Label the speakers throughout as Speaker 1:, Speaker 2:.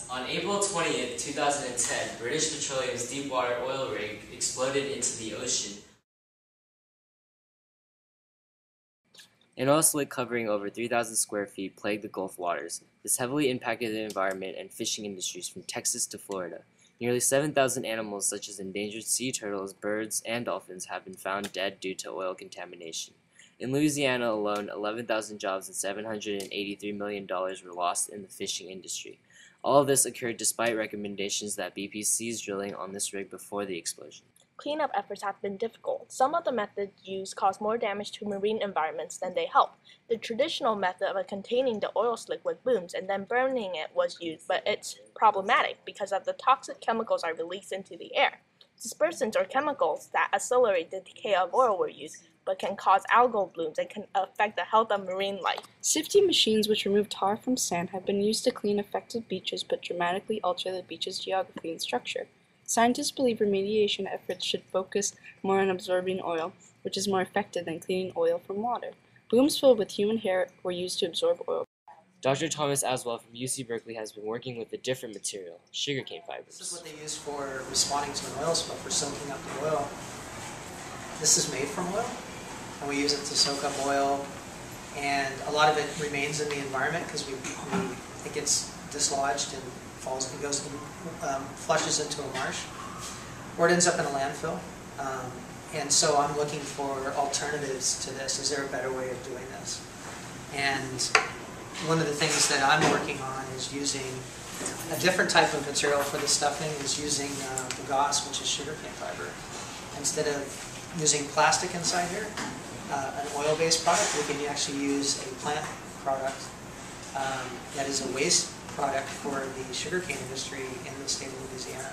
Speaker 1: On April 20th, 2010, British Petroleum's Deepwater oil rig exploded into the ocean. An oil slick covering over 3,000 square feet plagued the Gulf waters. This heavily impacted the environment and fishing industries from Texas to Florida. Nearly 7,000 animals such as endangered sea turtles, birds, and dolphins have been found dead due to oil contamination. In Louisiana alone, 11,000 jobs and $783 million were lost in the fishing industry. All of this occurred despite recommendations that BP cease drilling on this rig before the explosion.
Speaker 2: Cleanup efforts have been difficult. Some of the methods used cause more damage to marine environments than they help. The traditional method of containing the oil slick with booms and then burning it was used, but it's problematic because of the toxic chemicals are released into the air. Dispersants or chemicals that accelerate the decay of oil were used, but can cause algal blooms and can affect the health of marine life.
Speaker 3: Sifting machines which remove tar from sand have been used to clean affected beaches but dramatically alter the beach's geography and structure. Scientists believe remediation efforts should focus more on absorbing oil, which is more effective than cleaning oil from water. Booms filled with human hair were used to absorb oil.
Speaker 1: Dr. Thomas Aswell from UC Berkeley has been working with a different material, sugarcane fibers.
Speaker 4: This is what they use for responding to an oil spill, for soaking up the oil. This is made from oil, and we use it to soak up oil, and a lot of it remains in the environment because it gets dislodged and falls, it goes, flushes into a marsh, or it ends up in a landfill. And so I'm looking for alternatives to this. Is there a better way of doing this? And one of the things that I'm working on is using a different type of material for the stuffing, is using bagasse, which is sugarcane fiber. Instead of using plastic inside here, an oil-based product, we can actually use a plant product that is a waste product for the sugarcane industry in the state of Louisiana.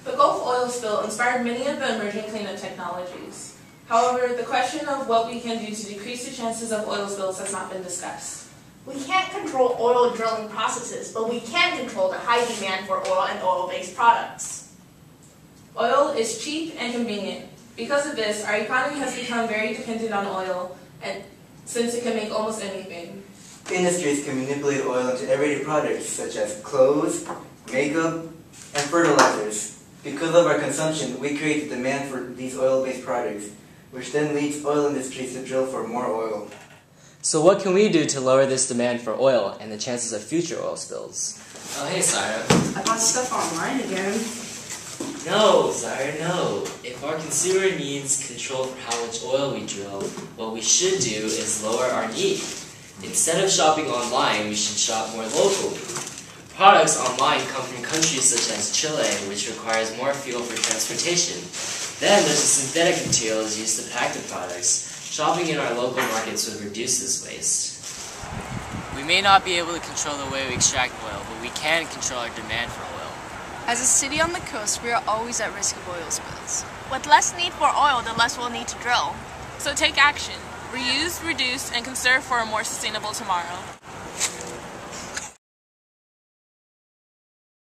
Speaker 5: The Gulf oil spill inspired many of the emerging cleanup technologies. However, the question of what we can do to decrease the chances of oil spills has not been discussed.
Speaker 6: We can't control oil drilling processes, but we can control the high demand for oil and oil-based products.
Speaker 5: Oil is cheap and convenient. Because of this, our economy has become very dependent on oil, and since it can make almost anything.
Speaker 7: Industries can manipulate oil into everyday products such as clothes, makeup, and fertilizers. Because of our consumption, we create the demand for these oil-based products, which then leads oil industries to drill for more oil.
Speaker 1: So what can we do to lower this demand for oil and the chances of future oil spills? Oh, hey, Sarah.
Speaker 3: I bought stuff online again.
Speaker 1: No, Zaire, no. If our consumer needs control for how much oil we drill, what we should do is lower our need. Instead of shopping online, we should shop more locally. Products online come from countries such as Chile, which requires more fuel for transportation. Then there's the synthetic materials used to pack the products. Shopping in our local markets would reduce this waste. We may not be able to control the way we extract oil, but we can control our demand for oil.
Speaker 8: As a city on the coast, we are always at risk of oil spills.
Speaker 6: With less need for oil, the less we'll need to drill.
Speaker 5: So take action. Reuse, reduce, and conserve for a more sustainable tomorrow.